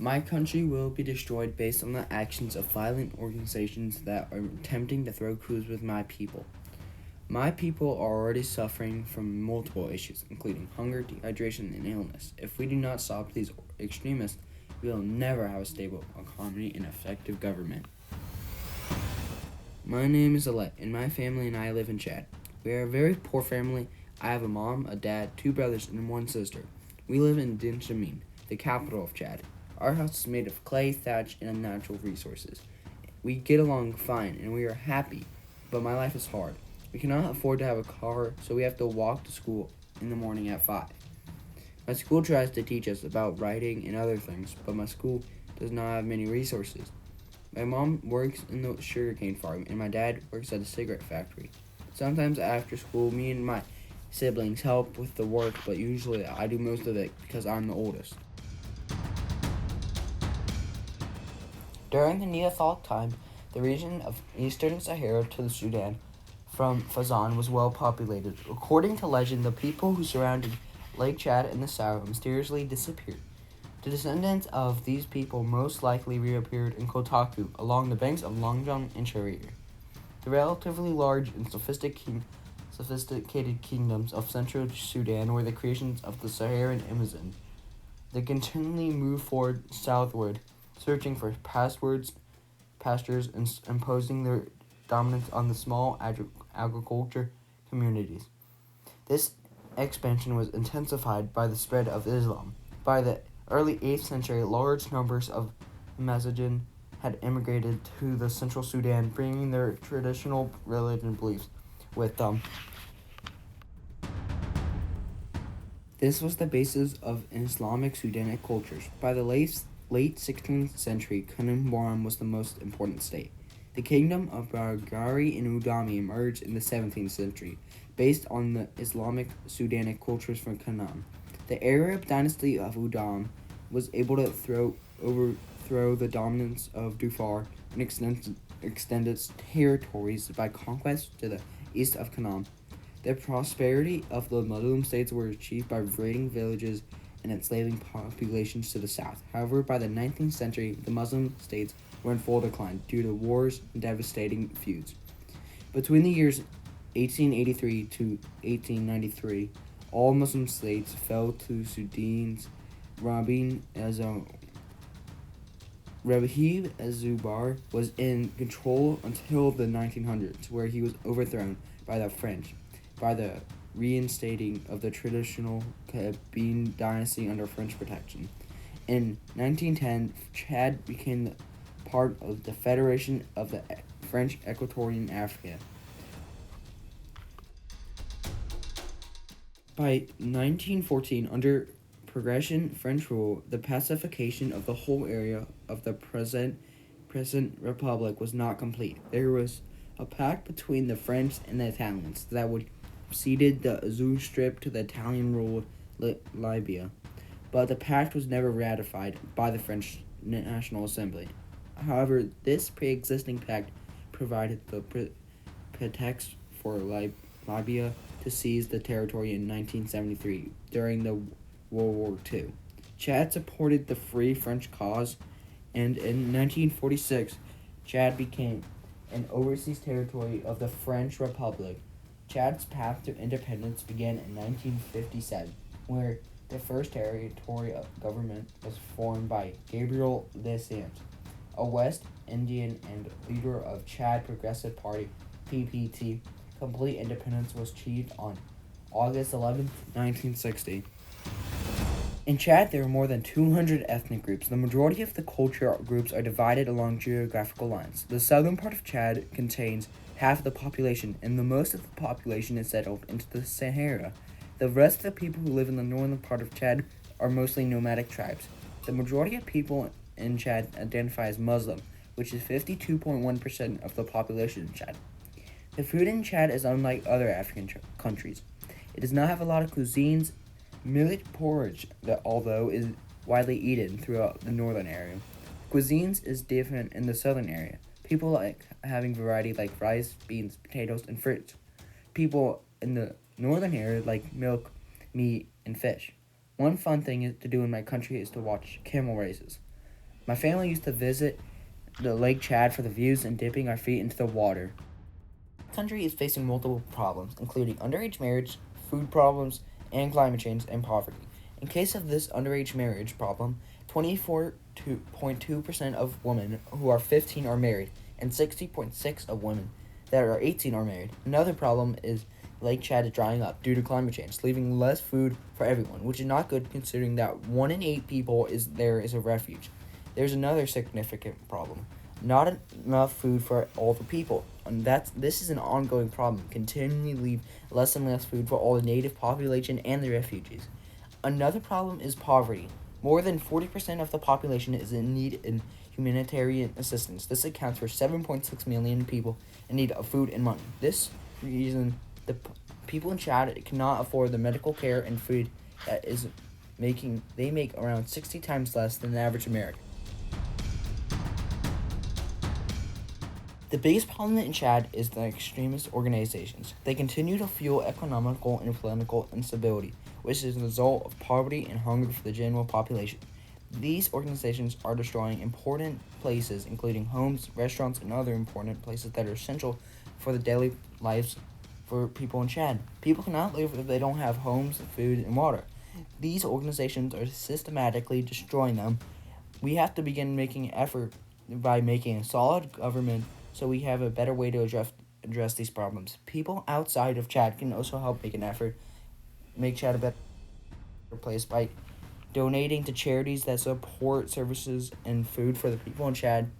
My country will be destroyed based on the actions of violent organizations that are attempting to throw coups with my people. My people are already suffering from multiple issues, including hunger, dehydration, and illness. If we do not stop these extremists, we will never have a stable economy and effective government. My name is Alette, and my family and I live in Chad. We are a very poor family. I have a mom, a dad, two brothers, and one sister. We live in N'Djamena, the capital of Chad. Our house is made of clay, thatch, and natural resources. We get along fine, and we are happy, but my life is hard. We cannot afford to have a car, so we have to walk to school in the morning at 5. My school tries to teach us about writing and other things, but my school does not have many resources. My mom works in the sugarcane farm, and my dad works at a cigarette factory. Sometimes after school, me and my siblings help with the work, but usually I do most of it because I'm the oldest. During the Neolithic time, the region of eastern Sahara to the Sudan from Fazan was well populated. According to legend, the people who surrounded Lake Chad in the south mysteriously disappeared. The descendants of these people most likely reappeared in Kotaku along the banks of Longjong and Sharir. The relatively large and sophisticated kingdoms of central Sudan were the creations of the Saharan Amazon. They continually moved forward southward, searching for pastures and imposing their dominance on the small agriculture communities. This expansion was intensified by the spread of Islam. By the early 8th century, large numbers of Amazigh had immigrated to the central Sudan, bringing their traditional religion beliefs with them. This was the basis of Islamic Sudanic cultures. By the late 16th century, Kanem was the most important state. The kingdom of Bargari and Udami emerged in the 17th century, based on the Islamic Sudanic cultures from Kanem. The Arab dynasty of Udam was able to overthrow the dominance of Dhofar and extend its territories by conquest to the east of Kanem. The prosperity of the Muslim states were achieved by raiding villages and enslaving populations to the south. However, by the 19th century, the Muslim states were in full decline due to wars and devastating feuds. Between the years 1883 to 1893, all Muslim states fell to Sudan's Rabin Rabih az-Zubar was in control until the 1900s, where he was overthrown by the French by the reinstating of the traditional Cabine dynasty under French protection. In 1910, Chad became part of the Federation of the French Equatorial Africa. By 1914, under Progression French rule, the pacification of the whole area of the present republic was not complete. There was a pact between the French and the Italians that would ceded the Azul Strip to the Italian-ruled Libya, but the pact was never ratified by the French National Assembly. However, this pre-existing pact provided the pretext for Libya to seize the territory in 1973 during the World War II. Chad supported the Free French cause, and in 1946, Chad became an overseas territory of the French Republic. Chad's path to independence began in 1957, where the first territorial government was formed by Gabriel Descent, a West Indian and leader of Chad Progressive Party (PPT). Complete independence was achieved on August 11, 1960. In Chad, there are more than 200 ethnic groups. The majority of the cultural groups are divided along geographical lines. The southern part of Chad contains half of the population, and the most of the population is settled into the Sahara. The rest of the people who live in the northern part of Chad are mostly nomadic tribes. The majority of people in Chad identify as Muslim, which is 52.1% of the population in Chad. The food in Chad is unlike other African countries. It does not have a lot of cuisines. Millet porridge, that although is widely eaten throughout the northern area. Cuisines is different in the southern area. People like having variety like rice, beans, potatoes, and fruits. People in the northern area like milk, meat, and fish. One fun thing to do in my country is to watch camel races. My family used to visit the Lake Chad for the views and dipping our feet into the water. The country is facing multiple problems, including underage marriage, food problems, and climate change and poverty. In case of this underage marriage problem, 24.2% of women who are 15 are married, and 60.6% of women that are 18 are married. Another problem is Lake Chad is drying up due to climate change, leaving less food for everyone, which is not good considering that 1 in 8 people is a refuge. There's another significant problem. Not enough food for all the people. And this is an ongoing problem. Continually leave less and less food for all the native population and the refugees. Another problem is poverty. More than 40% of the population is in need in humanitarian assistance. This accounts for 7.6 million people in need of food and money. This reason the people in Chad cannot afford the medical care and food that is making they make around 60 times less than the average American. The biggest problem in Chad is the extremist organizations. They continue to fuel economical and political instability, which is the result of poverty and hunger for the general population. These organizations are destroying important places, including homes, restaurants, and other important places that are essential for the daily lives for people in Chad. People cannot live if they don't have homes, food, and water. These organizations are systematically destroying them. We have to begin making effort by making a solid government so we have a better way to address these problems. People outside of Chad can also help make an effort, make Chad a better place by donating to charities that support services and food for the people in Chad,